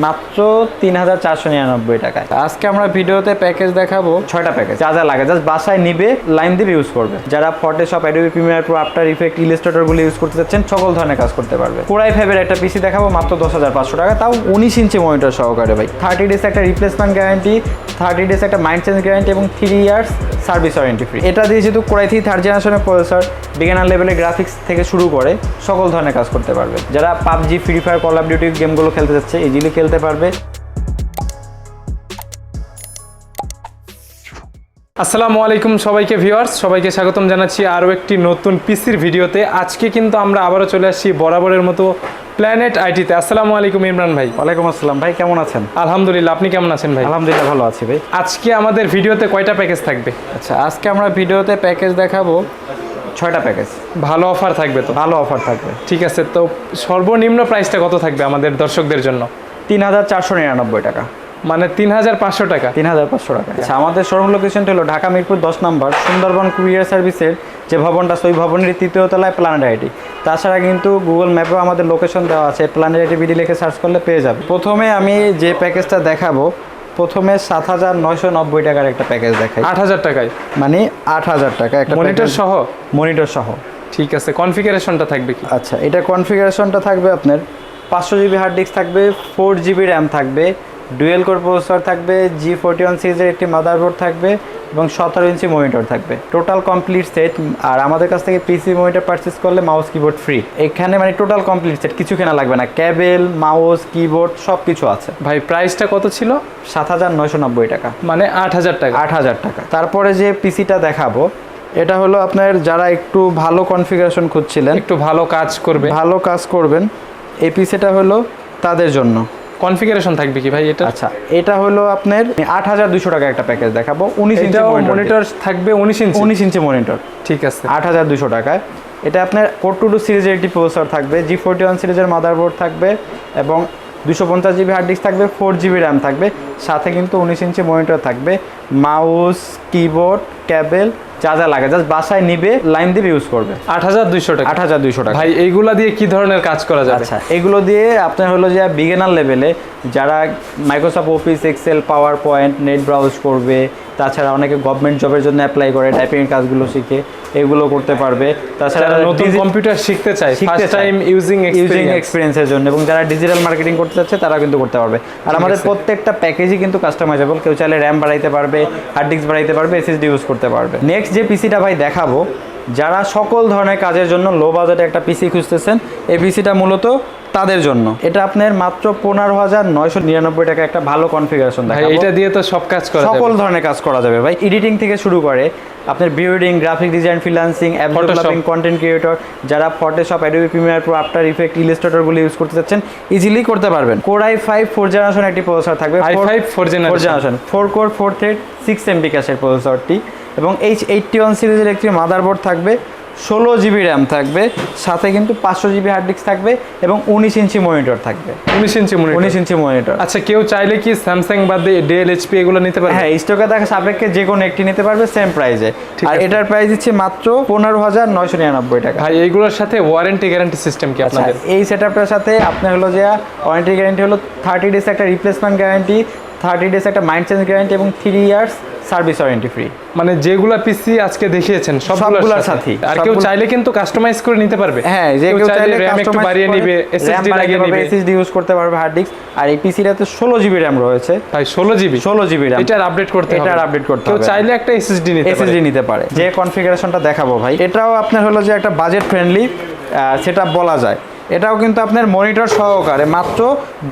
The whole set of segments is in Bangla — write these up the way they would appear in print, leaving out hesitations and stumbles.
মাত্র ৩,৪৯৯ টাকায়। আজকে আমরা ভিডিওতে প্যাকেজ দেখাবো 6টা প্যাকেজ, যা যা লাগে জাস্ট বাসায় নিবে, লাইন দিয়ে ইউজ করবে। যারা Photoshop, Adobe Premiere Pro, After Effect, Illustrator গুলো ইউজ করতে যাচ্ছেন, সকল ধরনের কাজ করতে পারবে। কোরাই 5 একটা পিসি দেখাবো মাত্র 10,৫০০ টাকা, তাও 19 ইঞ্চি মনিটর সহকারে ভাই। 30 ডেজ একটা রিপ্লেসমেন্ট গ্যারান্টি, 30 ডেজ একটা মাইন্ড চেঞ্জ গ্যারান্টি এবং 3 ইয়ার্স সার্ভিস ওয়ারেন্টি ফ্রি। এটা দিয়ে যেহেতু কোরাই 3 থার্ড জেনারেশনের প্রসেসর, বিগিনার লেভেলের গ্রাফিক্স থেকে শুরু করে সকল ধরনের কাজ করতে পারবে। যারা PUBG, free fire, call of duty গেমগুলো খেলতে যাচ্ছে, ইজিলি খেলতে পারবে। আসসালামু আলাইকুম সবাইকে ভিউয়ার্স, সবাইকে স্বাগতম জানাচ্ছি আরও একটি নতুন পিসির ভিডিওতে। আজকে কিন্তু আমরা আবারও চলে আসছি বরাবরের মতো প্ল্যানেট আইটিতে। আসসালামু আলাইকুম ইমরান ভাই। ওয়ালাইকুম আসসালাম ভাই, কেমন আছেন? আলহামদুলিল্লাহ, আপনি কেমন আছেন ভাই? আলহামদুলিল্লাহ ভালো আছি ভাই। আজকে আমাদের ভিডিওতে কয়টা প্যাকেজ থাকবে? আচ্ছা, আজকে আমরা ভিডিওতে প্যাকেজ দেখাবো 6টা প্যাকেজ। ভালো অফার থাকবে তো? ভালো অফার থাকবে। ঠিক আছে, তো সর্বনিম্ন প্রাইসটা কত থাকবে আমাদের দর্শকদের জন্য? ৩,৪৯৯ টাকা, মানে ৩,৫০০ টাকা। ৩,৫০০ টাকা। আচ্ছা, আমাদের শোরুম লোকেশনটা হলো ঢাকা মিরপুর 10 নম্বর সুন্দরবন কুরিয়ার সার্ভিসের যে ভবনটা, ওই ভবনের ৩য় তলায় প্ল্যানেট আইটি। তাছাড়া কিন্তু গুগল ম্যাপেও আমাদের লোকেশন দেওয়া আছে, প্ল্যানেট আইটি বিডি লিখে সার্চ করলে পেয়ে যাবে। প্রথমে আমি যে প্যাকেজটা দেখাবো, প্রথমে ৭,৯৯০ টাকার একটা প্যাকেজ দেখাই। ৮,০০০ টাকায়, মানে 8,০০০ টাকা একটা মনিটর সহ? মনিটর সহ। ঠিক আছে, কনফিগারেশনটা থাকবে কি? আচ্ছা, এটা কনফিগারেশনটা থাকবে আপনার 500 জিবি হার্ড ডিস্ক থাকবে, 4 জিবি র্যাম থাকবে, ডুয়েল কোর প্রসেসর থাকবে, G41 সিরিজের একটি মাদারবোর্ড থাকবে এবং 17 ইঞ্চি মনিটর থাকবে। Total complete set. আর আমাদের কাছ থেকে পিসি মনিটর পারচেস করলে মাউস কিবোর্ড ফ্রি। এখানে মানে টোটাল কমপ্লিট সেট, কিছু কেনা লাগবে না, কেবল, মাউস, কিবোর্ড সব কিছু আছে। ভাই প্রাইসটা কত ছিল? 7,990 টাকা, মানে 8,০০০ টাকা। 8,০০০ টাকা। তারপরে যে পিসিটা দেখাবো, এটা হলো আপনার যারা একটু ভালো কনফিগারেশন খুঁজছিলেন, একটু ভালো কাজ করবে, ভালো কাজ করবেন, এই পিসিটা হলো তাদের জন্য। কনফিগারেশন থাকবে কি ভাই এটা? আচ্ছা, এটা হলো আপনার 8,200 টাকা একটা প্যাকেজ দেখাবো। 19 ইঞ্চি মনিটর থাকবে, 19 ইঞ্চি। 19 ইঞ্চি মনিটর, ঠিক আছে, 8,200 টাকায়। এটা আপনার কোর 2 সিরিজের একটি প্রসেসর থাকবে, G41 সিরিজের মাদারবোর্ড থাকবে এবং 250 জিবি হার্ড ডিস্ক থাকবে, 4 জিবি র্যাম থাকবে, সাথে কিন্তু 19 ইঞ্চি মনিটর থাকবে, মাউস, কিবোর্ড, কেবল, যা যা লাগে জাস্ট বাসায় নিবে, লাইন দিয়ে ইউজ করবে। 8,200 টাকা। 8,200 টাকা। ভাই এইগুলা দিয়ে কি ধরনের কাজ করা যাবে? আচ্ছা, এগুলো দিয়ে আপনার হলো যে বিগিনার লেভেলে যারা Microsoft Office, Excel, PowerPoint, net browse করবে, তাছাড়া অনেকে গভর্নমেন্ট জবের জন্য অ্যাপ্লাই করে, টাইপিং কাজগুলো শিখে এগুলো করতে পারবে। তাছাড়া নতুন কম্পিউটার শিখতে চাই, ফার্স্ট টাইম ইউজিং এক্সপেরিয়েন্সের জন্য, এবং যারা ডিজিটাল মার্কেটিং করতে চাচ্ছে তারা কিন্তু করতে পারবে। আর আমাদের প্রত্যেকটা প্যাকেজই কিন্তু কাস্টমাইজেবল, কেউ চাইলে র্যাম বাড়াইতে পারবে, হার্ড ডিস্ক বাড়াইতে পারবে, এসএসডি ইউজ করতে পারবে। নেক্সট যে পিসিটা ভাই দেখাবো, যারা সকল ধরনের কাজের জন্য লো বাজেটে একটা পিসি খুঁজতেছেন, এই পিসিটা মূলত তাদের জন্য। এটা আপনার মাত্র 15,999 টাকা একটা ভালো কনফিগারেশন দেখাবো। এটা দিয়ে তো সব কাজ করা যাবে, সকল ধরনের কাজ করা যাবে ভাই। এডিটিং থেকে শুরু করে আপনার video, graphic design, freelancing, app developing, content creator, যারা Photoshop, Adobe Premiere Pro, After Effect, Illustrator গুলো ইউজ করতে যাচ্ছেন, ইজিলি করতে পারবেন। কোরাই 5 4 জেনারেশন একটি প্রসেসর থাকবে, i5 4 generation, 4 core 4 thread 6 MB ক্যাশের প্রসেসরটি, এবং H81 সিরিজের একটি মাদারবোর্ড থাকবে, 16 জিবি র্যাম থাকবে, সাথে কিন্তু 500 জিবি হার্ড ডিস্ক থাকবে এবং 19 ইঞ্চি মনিটর থাকবে। 19 ইঞ্চি মনিটর, 19 ইঞ্চি মনিটর। আচ্ছা, কেউ চাইলে কি স্যামসাং বা ডেল, এইচপি এগুলো নিতে পারবে? হ্যাঁ, স্টকে দেখা সাপেক্ষে যে কোনো একটি নিতে পারবে সেম প্রাইসে। আর এটার প্রাইস দিচ্ছে মাত্র 15,999 টাকা। ভাই এইগুলোর সাথে ওয়ারেন্টি গ্যারান্টি সিস্টেম কি আপনাদের? এই সেটআপটার সাথে আপনার হলো যে ওয়ারেন্টি গ্যারান্টি হলো 30 ডেজ একটা রিপ্লেসমেন্ট গ্যারান্টি, 30 ডেজ একটা মাইন্ড চেঞ্জ গ্যারান্টি এবং 3 ইয়ার্স সার্ভিস ওয়ারেন্টি ফ্রি। মানে যেগুলা পিসি আজকে দেখিয়েছেন সবগুলোর সাথে। আর কেউ চাইলে কিন্তু কাস্টমাইজ করে নিতে পারবে। হ্যাঁ, যে কেউ চাইলে র‍্যাম একটু বাড়িয়ে নেবে, এসএসডি লাগিয়ে নেবে, এসএসডি ইউজ করতে পারবে, হার্ড ডিস্ক। আর এই পিসিটাতে 16 জিবি র‍্যাম রয়েছে ভাই, 16 জিবি র‍্যাম। এটার আপডেট করতে হবে, এটার আপডেট করতে কেউ হবে। চাইলে একটা এসএসডি নিতে পারে। যে কনফিগারেশনটা দেখাবো ভাই, এটাও আপনার হলো যে একটা বাজেট ফ্রেন্ডলি সেটআপ বলা যায়। এটাও কিন্তু আপনার মনিটর সহকারে মাত্র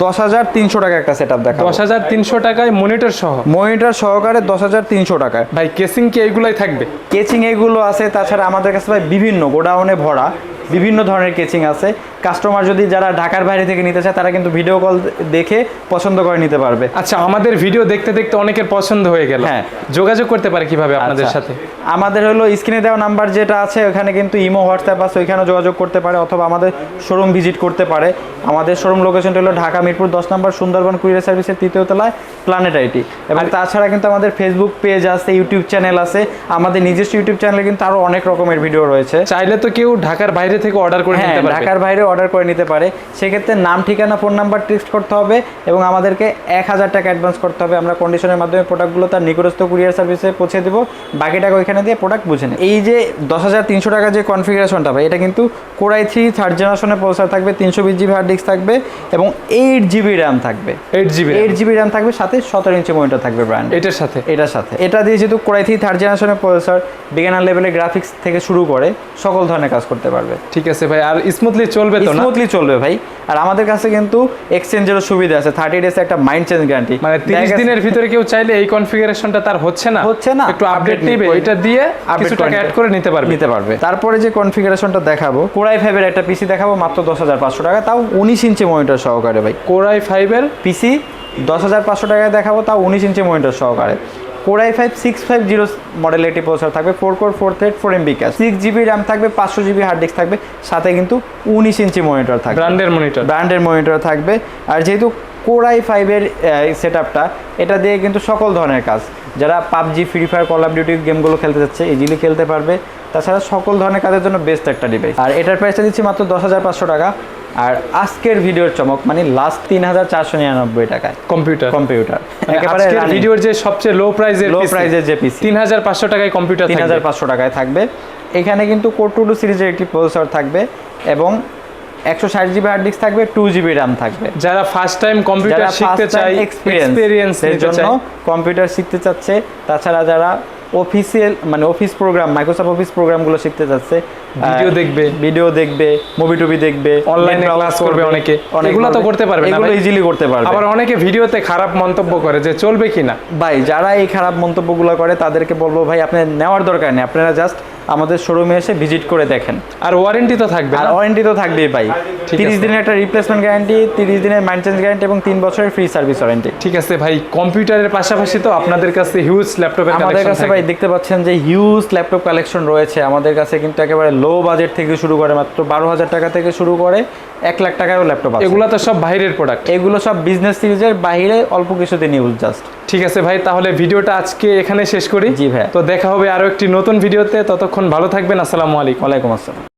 10,300 টাকা একটা সেটআপ দেখাবো। 10,300 টাকায় মনিটর সহ? মনিটর সহকারে 10,300 টাকায়। ভাই কেসিং কি এইগুলাই থাকবে? কেচিং এগুলো আছে, তাছাড়া আমাদের কাছে ভাই বিভিন্ন গোডাউনে ভরা বিভিন্ন ধরনের কেচিং আছে। কাস্টমার যদি যারা ঢাকার বাইরে থেকে নিতে চায়, তারা কিন্তু ভিডিও কল দেখে পছন্দ করে নিতে পারবে। আচ্ছা, আমাদের ভিডিও দেখতে দেখতে অনেকের পছন্দ হয়ে গেল, হ্যাঁ, যোগাযোগ করতে পারে কিভাবে আপনাদের সাথে? আমাদের হলো স্ক্রিনে দেওয়া নাম্বার যেটা আছে, ওখানে কিন্তু ইমো, হোয়াটসঅ্যাপ আছে, ওইখানেও যোগাযোগ করতে পারে, অথবা আমাদের শোরুম শোরুম ভিজিট করতে পারে। আমাদের শোরুম লোকেশনটা হলো ঢাকা মিরপুর 10 নম্বর সুন্দরবন কুরিয়ার সার্ভিসের 3য় তলায় প্ল্যানেট আইটি। এবং তাছাড়া কিন্তু আমাদের ফেসবুক পেজ আছে, ইউটিউব চ্যানেল আছে। আমাদের নিজস্ব ইউটিউব চ্যানেলে কিন্তু আরো অনেক রকমের ভিডিও রয়েছে। চাইলে তো কেউ ঢাকার বাইরে থেকে অর্ডার করে নিতে পারবে। ঢাকার বাইরে অর্ডার করে নিতে পারে। সেক্ষেত্রে নাম, ঠিকানা, ফোন নাম্বার টেক্সট করতে হবে এবং আমাদেরকে 1000 টাকা অ্যাডভান্স করতে হবে। আমরা কন্ডিশনের মাধ্যমে প্রোডাক্টগুলো তার নিকটস্থ কুরিয়ার সার্ভিসে পৌঁছে দেবো, বাকি টাকা ওইখানে দিয়ে প্রোডাক্ট বুঝে নেয়। এই যে 10,300 টাকা যে কনফিগারেশনটা ভাই, এটা কিন্তু কোরাই 3 থার্ড জেনারেশনের প্রসেসর থাকবে, 320 জিবি হার্ড ডিস্ক থাকবে এবং 8 জিবি র্যাম থাকবে। 8 জিবি র্যাম থাকবে, সাথে 17 ইঞ্চি মনিটর থাকবে ব্র্যান্ড। এটার সাথে এটা দিয়ে যেহেতু কোরাই 3 থার্ড জেনারেশনের প্রসেসর, বিগিনার লেভেলের গ্রাফিক্স থেকে শুরু করে সকল ধরনের কাজ করতে পারবে। ঠিক আছে ভাই, আর স্মুথলি চলবে তো? স্মুথলি চলবে ভাই। আর আমাদের কাছে কিন্তু এক্সচেঞ্জেরও সুবিধা আছে, 30 ডেজ একটা মাইন্ড চেঞ্জ গ্যারান্টি। মানে 30 দিনের ভিতরে কেউ চাইলে এই কনফিগারেশনটা তার হচ্ছে না, একটু আপডেট নেবে, এটা দিয়ে কিছু টাকা অ্যাড করে নিতে পারবে। তারপরে যে কনফিগারেশনটা দেখাবো, কোরাই 5 এর একটা পিসি দেখাবো মাত্র 10,500 টাকা, তাও 19 ইঞ্চি মনিটর সহকারে ভাই। কোরাই 5 এর পিসি 10,500 টাকায় দেখাবো, তাও 19 ইঞ্চি মনিটর সহকারে। কোরাই 5 650 মডেলের একটি প্রসেসর থাকবে, 4 core 4 thread 4 MB cash, 6 GB RAM থাকবে, 500 জিবি হার্ড ডিস্ক থাকবে, সাথে কিন্তু 19 ইঞ্চি মনিটর থাকবে, ব্র্যান্ডের মনিটর থাকবে। আর যেহেতু কোরাই 5 এর সেটআপটা, এটা দিয়ে কিন্তু সকল ধরনের কাজ, যারা PUBG, free fire, call of duty গেমগুলো খেলতে যাচ্ছে ইজিলি খেলতে পারবে। তাছাড়া সকল ধরনের কাজের জন্য বেস্ট একটা ডিভাইস। আর এটার প্রাইসটা দিচ্ছি মাত্র 10,500 টাকা। আর আজকের ভিডিওর চমক মানে লাস্ট 3,499 টাকায় কম্পিউটার একেবারে ভিডিওর যে সবচেয়ে লো প্রাইজের যে পিসি 3,500 টাকায় কম্পিউটার 3,500 টাকায় থাকবে। এখানে কিন্তু কোর 2 সিরিজের একটি প্রসেসর থাকবে এবং 160 জিবি হার্ড ডিস্ক থাকবে, 2 জিবি র্যাম থাকবে। যারা ফার্স্ট টাইম কম্পিউটার শিখতে চায়, এক্সপেরিয়েন্স এর জন্য কম্পিউটার শিখতে চাচ্ছে, তাছাড়া যারা অফিস প্রোগ্রাম, মাইক্রোসফট অফিস প্রোগ্রামগুলো শিখতে চাচ্ছে, ভিডিও দেখবে, মুভি টুভি দেখবে, অনলাইনে ক্লাস করবে, অনেকে এগুলো তো করতে পারবে না, এগুলো ইজিলি করতে পারবে। আবার অনেকে ভিডিওতে খারাপ মন্তব্য করে যে চলবে কিনা। ভাই যারা এই খারাপ মন্তব্যগুলো করে তাদেরকে বলবো ভাই আপনার নেওয়ার দরকার নেই, আপনারা জাস্ট আমাদের শোরুমে এসে ভিজিট করে দেখেন। আর ওয়ারেন্টি তো থাকবে? আর ওয়ারেন্টি তো থাকবেই ভাই, 30 দিনের একটা রিপ্লেসমেন্ট গ্যারান্টি, 30 দিনের মেইনটেনেন্স গ্যারান্টি এবং 3 বছরের ফ্রি সার্ভিস ওয়ারেন্টি। ঠিক আছে ভাই, কম্পিউটারের পাশাপাশি তো আপনাদের কাছে হিউজ ল্যাপটপের কালেকশন আমাদের কাছে ভাই দেখতে পাচ্ছেন যে হিউজ ল্যাপটপ কালেকশন রয়েছে। আমাদের কাছে কিন্তু একেবারে লো বাজেট থেকে শুরু করে মাত্র 12,000 টাকা থেকে শুরু করে 1 লাখ টাকারও ল্যাপটপ আছে। এগুলো তো সব বাইরের প্রোডাক্ট, এগুলো সব বিজনেস সিরিজের বাইরে অল্প কিছুদিন ইউজ জাস্ট। ঠিক আছে ভাই, তাহলে ভিডিওটা আজকে এখানে শেষ করি। জি ভাই, তো দেখা হবে আরো একটি নতুন ভিডিওতে, ততক্ষণ ভালো থাকবেন। আসসালামু আলাইকুম। ওয়ালাইকুম আসসালাম।